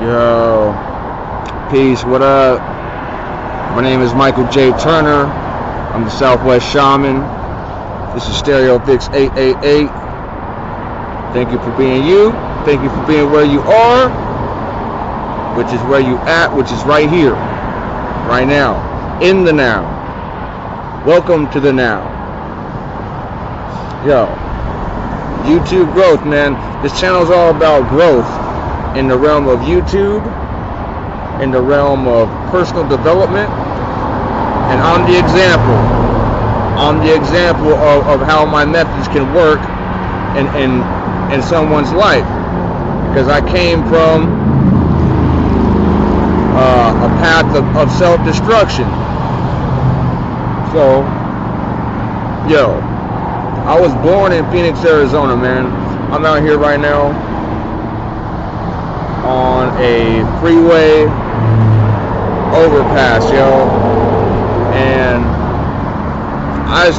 Yo, peace, what up? My name is Michael J. Turner. I'm the Southwest Shaman. This is Stereo Fix 888. Thank you for being you. Thank you for being where you are, which is where you at, which is right here, right now, in the now. Welcome to the now. Yo, YouTube growth, man. This channel is all about growth in the realm of YouTube, in the realm of personal development, and I'm the example. I'm the example of how my methods can work in someone's life, because I came from a path of self-destruction. So, yo, I was born in Phoenix, Arizona, man. I'm out here right now on a freeway overpass, yo, and I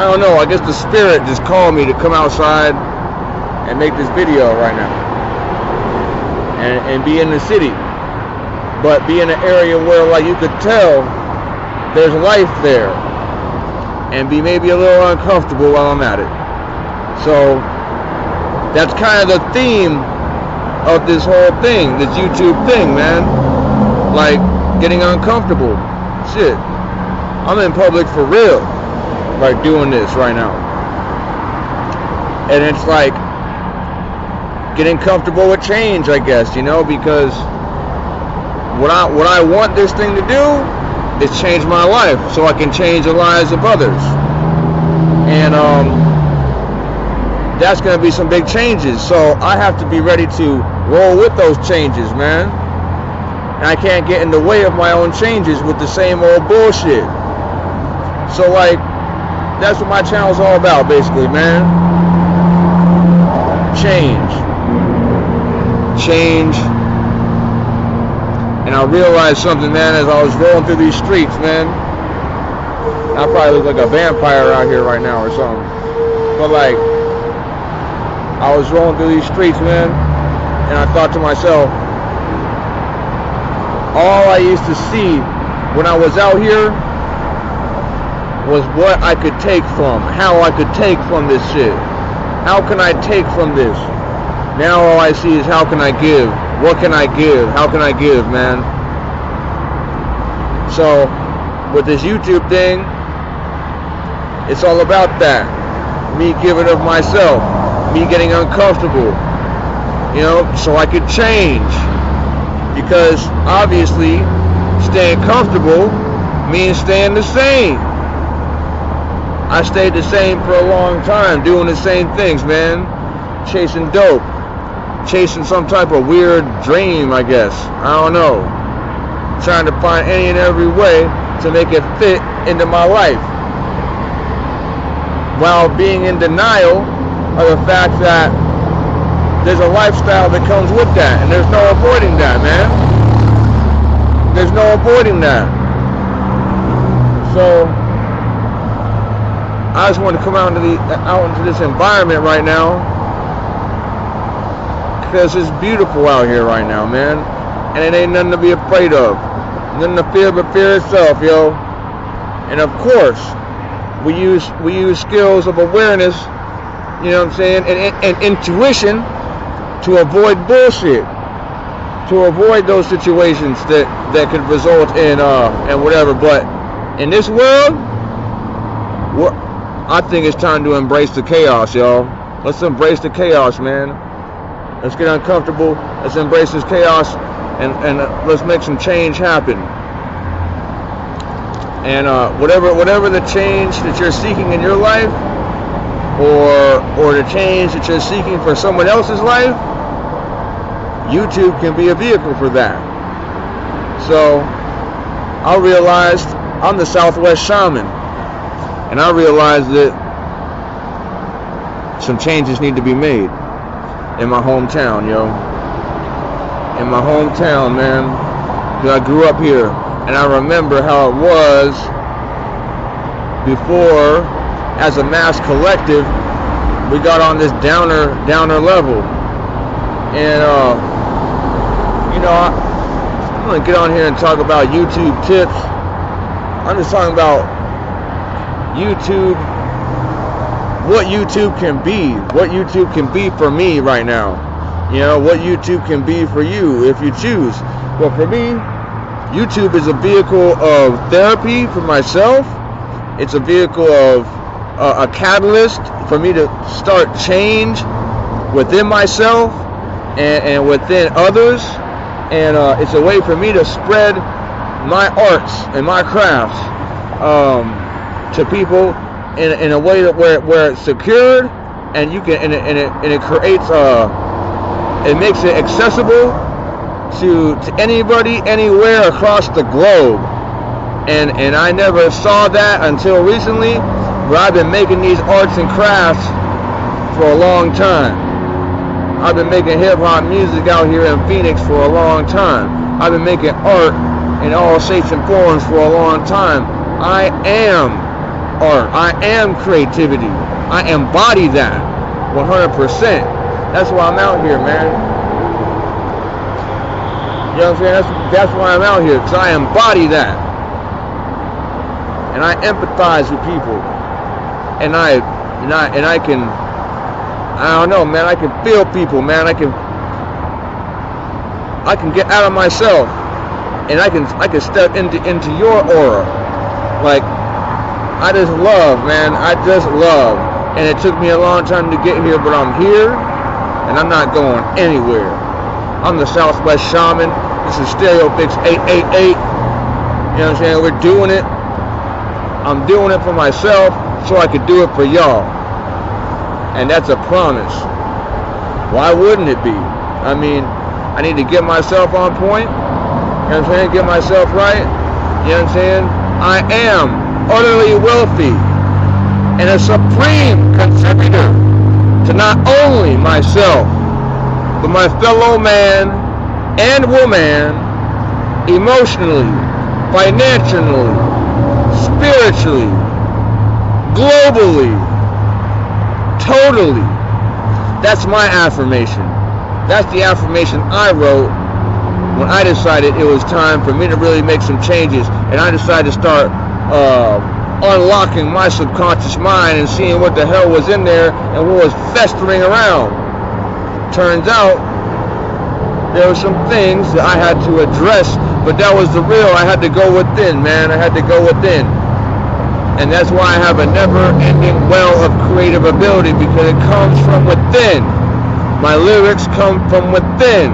don't know, I guess the spirit just called me to come outside and make this video right now and be in the city, but be in an area where, like, you could tell there's life there, and be maybe a little uncomfortable while I'm at it. So that's kind of the theme of this whole thing, this YouTube thing, man. Like, getting uncomfortable. Shit, I'm in public for real, like, doing this right now, and it's like getting comfortable with change, I guess, you know, because what I want this thing to do is change my life so I can change the lives of others, and that's going to be some big changes, so I have to be ready to roll with those changes, man. And I can't get in the way of my own changes with the same old bullshit. So, like, that's what my channel's all about, basically, man. Change. And I realized something, man, as I was rolling through these streets, man. I probably look like a vampire out here right now or something. But, like, I was rolling through these streets, man, and I thought to myself, all I used to see when I was out here was what I could take from, how I could take from this shit. How can I take from this? Now all I see is how can I give? What can I give? How can I give, man? So with this YouTube thing, it's all about that. Me giving of myself. Me getting uncomfortable, you know, so I could change, because obviously staying comfortable means staying the same. I stayed the same for a long time, doing the same things, man, chasing dope, chasing some type of weird dream, I guess, I don't know, trying to find any and every way to make it fit into my life, while being in denial of the fact that there's a lifestyle that comes with that, and there's no avoiding that, man. There's no avoiding that. So I just want to come out into this environment right now, because it's beautiful out here right now, man, and it ain't nothing to be afraid of, nothing to fear but fear itself, yo. And of course, we use skills of awareness, you know what I'm saying, and intuition to avoid bullshit, to avoid those situations that could result in and whatever. But in this world, I think it's time to embrace the chaos, y'all. Let's embrace the chaos, man. Let's get uncomfortable. Let's embrace this chaos, and let's make some change happen. And whatever the change that you're seeking in your life, or the change that you're seeking for someone else's life, YouTube can be a vehicle for that. So I realized I'm the Southwest Shaman, and I realized that some changes need to be made in my hometown, yo. In my hometown, man, because I grew up here, and I remember how it was before, as a mass collective, we got on this downer level, and You know, I'm going to get on here and talk about YouTube tips. I'm just talking about YouTube, what YouTube can be, what YouTube can be for me right now. You know, what YouTube can be for you if you choose. Well, for me, YouTube is a vehicle of therapy for myself. It's a vehicle of a catalyst for me to start change within myself and within others. And it's a way for me to spread my arts and my crafts to people in a way that where it's secured, and you can and it creates it makes it accessible to anybody anywhere across the globe. And I never saw that until recently, where I've been making these arts and crafts for a long time. I've been making hip-hop music out here in Phoenix for a long time. I've been making art in all shapes and forms for a long time. I am art. I am creativity. I embody that 100%. That's why I'm out here, man. You know what I'm saying? That's why I'm out here, because I embody that. And I empathize with people. And I can, I don't know, man, I can feel people, man. I can get out of myself, and I can step into your aura. Like, I just love, man. I just love. And it took me a long time to get here, but I'm here, and I'm not going anywhere. I'm the Southwest Shaman. This is Stereo Fix 888. You know what I'm saying? We're doing it. I'm doing it for myself so I could do it for y'all. And that's a promise. Why wouldn't it be? I mean, I need to get myself on point. You know what I'm saying? Get myself right. You know what I'm saying? I am utterly wealthy and a supreme contributor to not only myself, but my fellow man and woman, emotionally, financially, spiritually, globally, totally. That's my affirmation. That's the affirmation I wrote when I decided it was time for me to really make some changes, and I decided to start unlocking my subconscious mind and seeing what the hell was in there and what was festering around. Turns out there were some things that I had to address, but that was the real. I had to go within, man. I had to go within. And that's why I have a never-ending well of creative ability, because it comes from within. My lyrics come from within.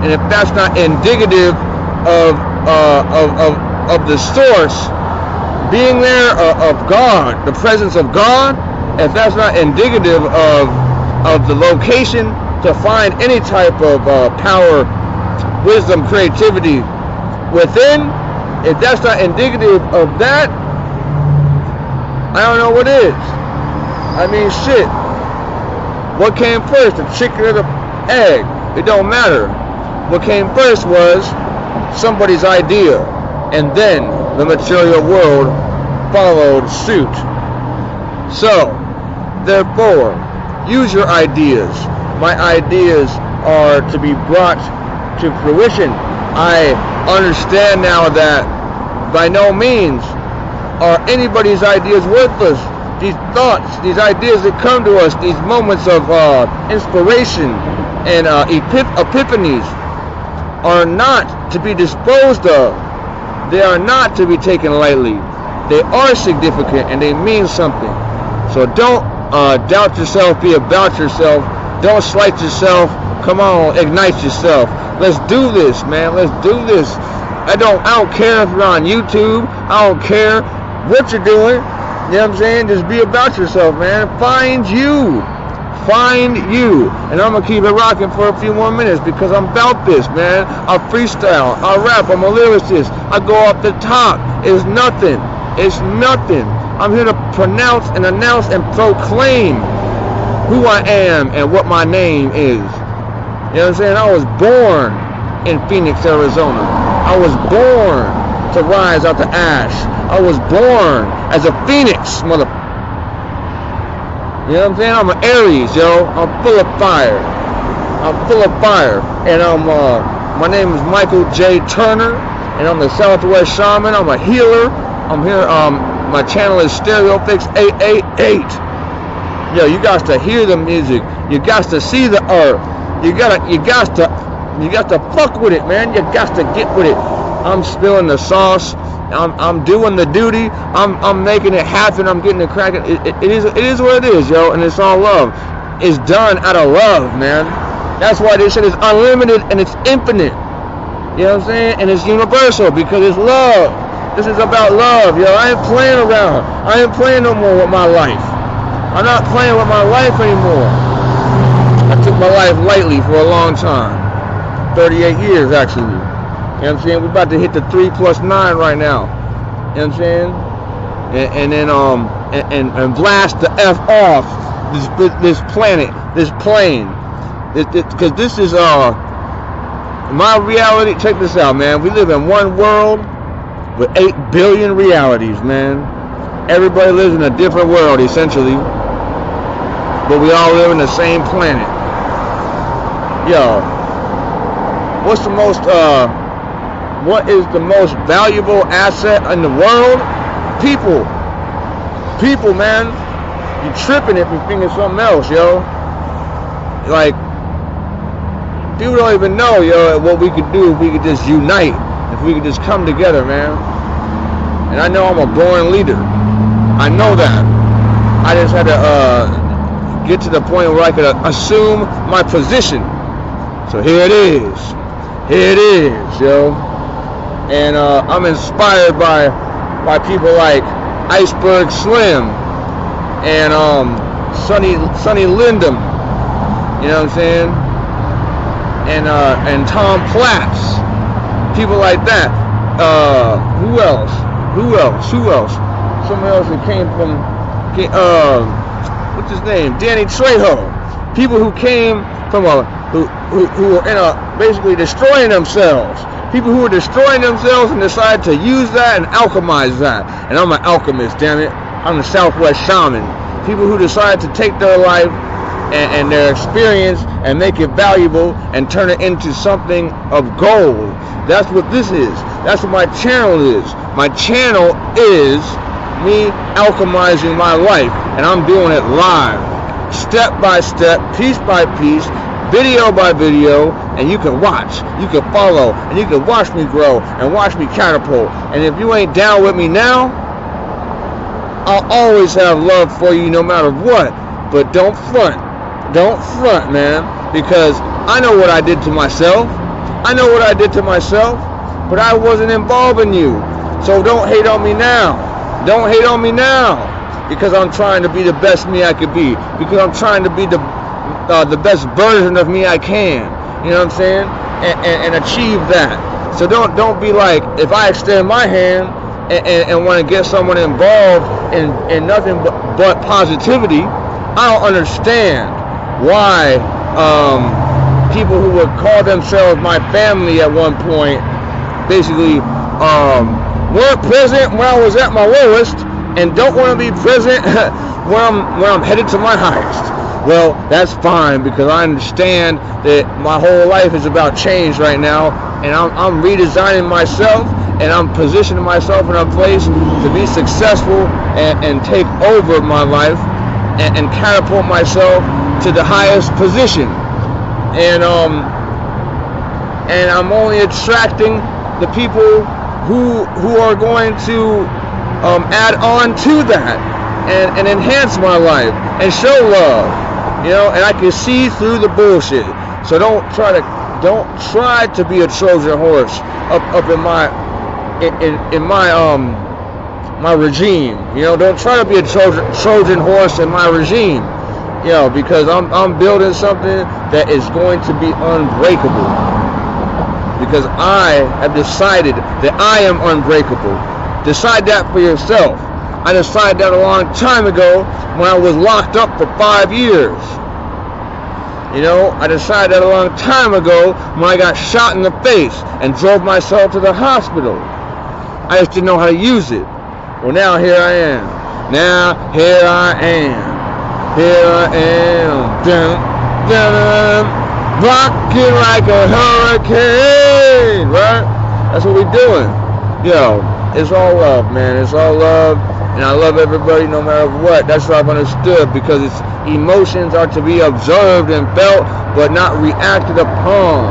And if that's not indicative of the source being there, of God, the presence of God, if that's not indicative of the location to find any type of power, wisdom, creativity within, if that's not indicative of that, I don't know what is. I mean, shit. What came first, the chicken or the egg? It don't matter. What came first was somebody's idea, and then the material world followed suit. So, therefore, use your ideas. My ideas are to be brought to fruition. I understand now that by no means are anybody's ideas worthless. These thoughts, these ideas that come to us, these moments of inspiration and epiphanies are not to be disposed of. They are not to be taken lightly. They are significant and they mean something. So don't doubt yourself, be about yourself. Don't slight yourself. Come on, ignite yourself. Let's do this, man. Let's do this. I don't care if you're on YouTube. I don't care what you're doing. You know what I'm saying? Just be about yourself, man. Find you. Find you. And I'm going to keep it rocking for a few more minutes because I'm about this, man. I freestyle. I rap. I'm a lyricist. I go off the top. It's nothing. It's nothing. I'm here to pronounce and announce and proclaim who I am and what my name is. You know what I'm saying? I was born in Phoenix, Arizona. I was born to rise out the ash. I was born as a phoenix, mother. You know what I'm saying? I'm an Aries, yo. I'm full of fire. I'm full of fire. And I'm My name is Michael J. Turner, and I'm the Southwest Shaman. I'm a healer. I'm here. My channel is Stereo Fix 888. Yo, you got to hear the music. You got to see the art. You got to fuck with it, man. You got to get with it. I'm spilling the sauce. I'm doing the duty. I'm making it happen. I'm getting it cracking. It is what it is, yo, and it's all love. It's done out of love, man. That's why this shit is unlimited and it's infinite. You know what I'm saying? And it's universal because it's love. This is about love, yo. I ain't playing around. I ain't playing no more with my life. I'm not playing with my life anymore. I took my life lightly for a long time. 38 years, actually. You know what I'm saying? We're about to hit the 3 + 9 right now. You know what I'm saying? And then and blast the F off this planet, this plane. Because this is my reality. Check this out, man. We live in one world with 8 billion realities, man. Everybody lives in a different world, essentially. But we all live in the same planet. Yo, what is the most valuable asset in the world? People. People, man. You tripping if you're thinking something else, yo. Like, people don't even know, yo, what we could do if we could just unite. If we could just come together, man. And I know I'm a born leader. I know that. I just had to get to the point where I could assume my position. So here it is. Here it is, yo. And I'm inspired by people like Iceberg Slim and Sonny Lindum. You know what I'm saying? And Tom Platts. People like that. Who else? Someone else that came from what's his name? Danny Trejo. People who came from who were in basically destroying themselves. People who were destroying themselves and decided to use that and alchemize that. And I'm an alchemist, damn it. I'm the Southwest Shaman. People who decided to take their life and their experience and make it valuable and turn it into something of gold. That's what this is. That's what my channel is. My channel is me alchemizing my life, and I'm doing it live, step by step, piece by piece, video by video, and you can watch, you can follow, and you can watch me grow and watch me catapult. And if you ain't down with me now, I'll always have love for you no matter what. But don't front, man, because I know what I did to myself. But I wasn't involving you. So don't hate on me now. Don't hate on me now, because I'm trying to be the best me I could be, because I'm trying to be the best version of me I can. You know what I'm saying? And achieve that. So don't be like, if I extend my hand and want to get someone involved in nothing but positivity, I don't understand why people who would call themselves my family at one point basically weren't present when I was at my lowest and don't want to be present when I'm headed to my highest. Well, that's fine, because I understand that my whole life is about change right now, and I'm redesigning myself, and I'm positioning myself in a place to be successful and take over my life and catapult myself to the highest position. And I'm only attracting the people who are going to add on to that and enhance my life and show love, you know. And I can see through the bullshit. So don't try to be a Trojan horse up in my my regime. You know, don't try to be a Trojan horse in my regime. You know, because I'm building something that is going to be unbreakable. Because I have decided that I am unbreakable. Decide that for yourself. I decided that a long time ago when I was locked up for 5 years. You know, I decided that a long time ago when I got shot in the face and drove myself to the hospital. I just didn't know how to use it. Well, now here I am. Here I am. Dun, dun, dun. rocking like a hurricane, right? That's what we're doing. Yo, it's all love, man. It's all love, and I love everybody no matter what. That's what I've understood, because it's emotions are to be observed and felt, but not reacted upon.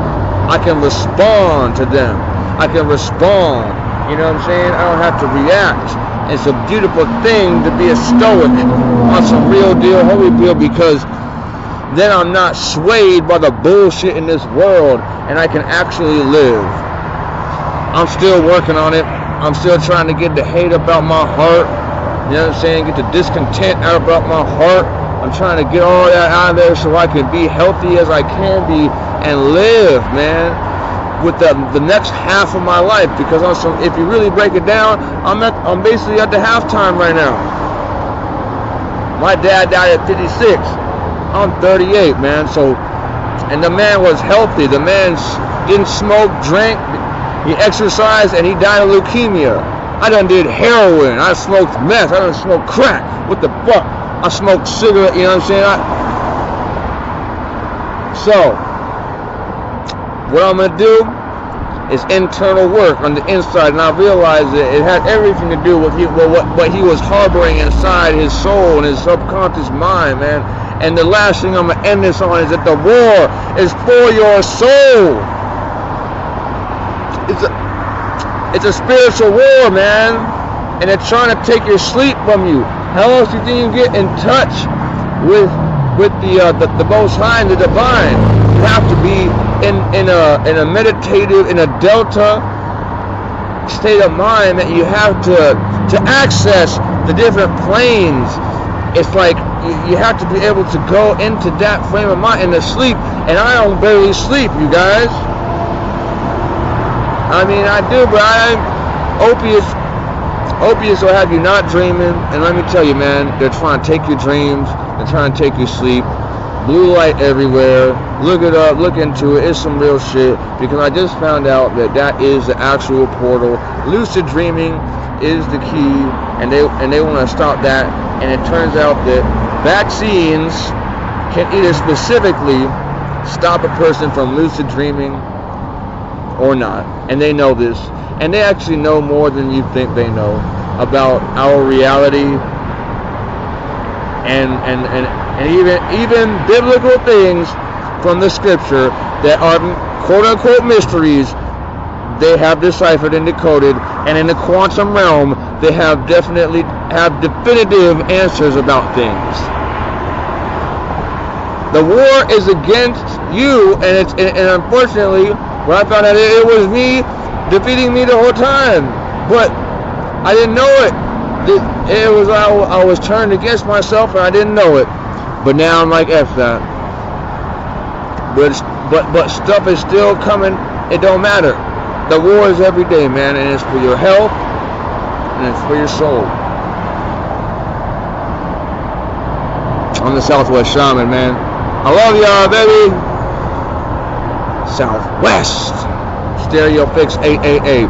I can respond to them. I can respond. You know what I'm saying? I don't have to react. It's a beautiful thing to be a stoic on some real deal, holy deal, because then I'm not swayed by the bullshit in this world, and I can actually live. I'm still working on it. I'm still trying to get the hate about my heart. You know what I'm saying? Get the discontent out about my heart. I'm trying to get all that out of there so I can be healthy as I can be and live, man, with the next half of my life. Because if you really break it down, I'm basically at the halftime right now. My dad died at 56. I'm 38, man. So, and the man was healthy. The man didn't smoke, drink. He exercised, and he died of leukemia. I done did heroin. I smoked meth. I done smoked crack. What the fuck? I smoked cigarette. You know what I'm saying? So, what I'm gonna do is internal work on the inside, and I realized that it had everything to do with what he was harboring inside his soul and his subconscious mind, man. And the last thing I'm gonna end this on is that the war is for your soul. It's a spiritual war, man, and they're trying to take your sleep from you. How else do you think you get in touch with the Most High and the Divine? You have to be in a meditative, in a delta state of mind, that you have to access the different planes. It's like you have to be able to go into that frame of mind in the sleep, and I don't barely sleep, you guys. I mean, I do, but opiates will have you not dreaming, and let me tell you, man, they're trying to take your dreams, they're trying to take your sleep. Blue light everywhere. Look it up, look into it. It's some real shit, because I just found out that is the actual portal. Lucid dreaming is the key, and they want to stop that. And it turns out that vaccines can either specifically stop a person from lucid dreaming or not, and they know this, and they actually know more than you think they know about our reality, and even biblical things from the scripture that are quote-unquote mysteries. They have deciphered and decoded, and in the quantum realm, they have definitive answers about things. The war is against you, and unfortunately, when I found out, it was me defeating me the whole time, but I didn't know it. It was I was turned against myself, and I didn't know it. But now I'm like, F that. But stuff is still coming. It don't matter. The war is every day, man, and it's for your health, and it's for your soul. I'm the Southwest Shaman, man. I love y'all, baby. Southwest. Stereo Fix 888.